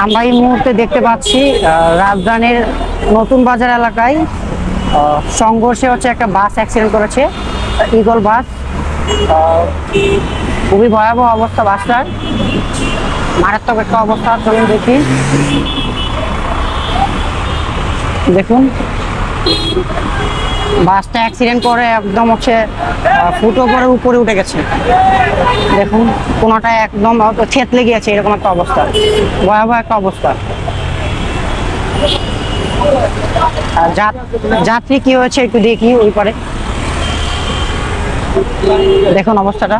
আমরা এই মুহূর্তে দেখতে পাচ্ছি রাজধানীর নতুন বাজার এলাকায় সংঘর্ষে একটা বাস অ্যাক্সিডেন্ট করেছে, ইগল বাস। খুবই ভয়াবহ অবস্থা বাসটার, মারাত্মক একটা অবস্থা। চলুন দেখি, দেখুন বাসটা অ্যাক্সিডেন্ট করে একদম ফুটওভারের উপরে উঠে গেছে। দেখুন কোনোটা একদম থেতলে গিয়েছে, এরকম একটা অবস্থা, ভয়াবহ একটা অবস্থা। যাত্রী কি হয়েছে একটু দেখি ওই পারে, দেখুন অবস্থাটা।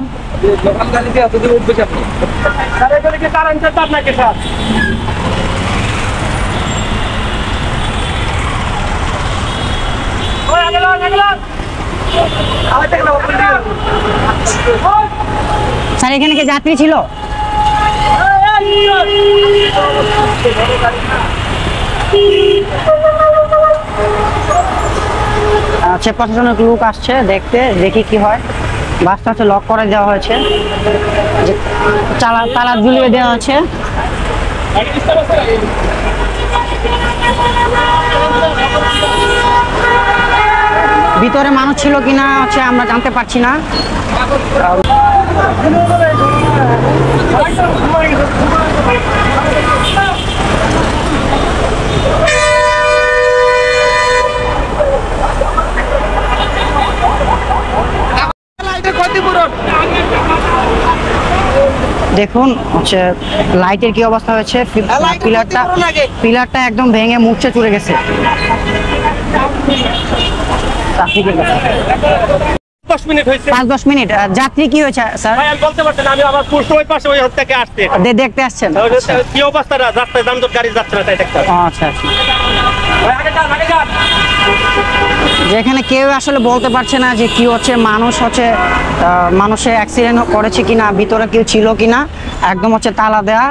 স্যার এখানে কি যাত্রী ছিল? আচ্ছা, প্রশাসনের লোক আসছে দেখতে, দেখি কি হয়। বাসটা লক করে দেওয়া হয়েছে, তালা ঝুলিয়ে দেওয়া হয়েছে। ভিতরে মানুষ ছিল কিনা আমরা জানতে পারছি না। দেখুন লাইটের কি অবস্থা হয়েছে, পিলারটা একদম ভেঙে মুছে চলে গেছে। 5-10 মিনিট। যাত্রী কি হয়েছে স্যার? বলতে পারছেন, আমি আবার ওই পাশে ওই থেকে আসতে দেখতে আসছেন কি অবস্থা, রাস্তায় যানজট, গাড়ি যাচ্ছে না, তাই দেখতে। আচ্ছা, যেখানে কেউ আসলে বলতে পারছে না যে কি হচ্ছে, মানুষের অ্যাক্সিডেন্ট করেছে কিনা, ভিতরে কেউ ছিল কিনা, একদম তালা দেয়া।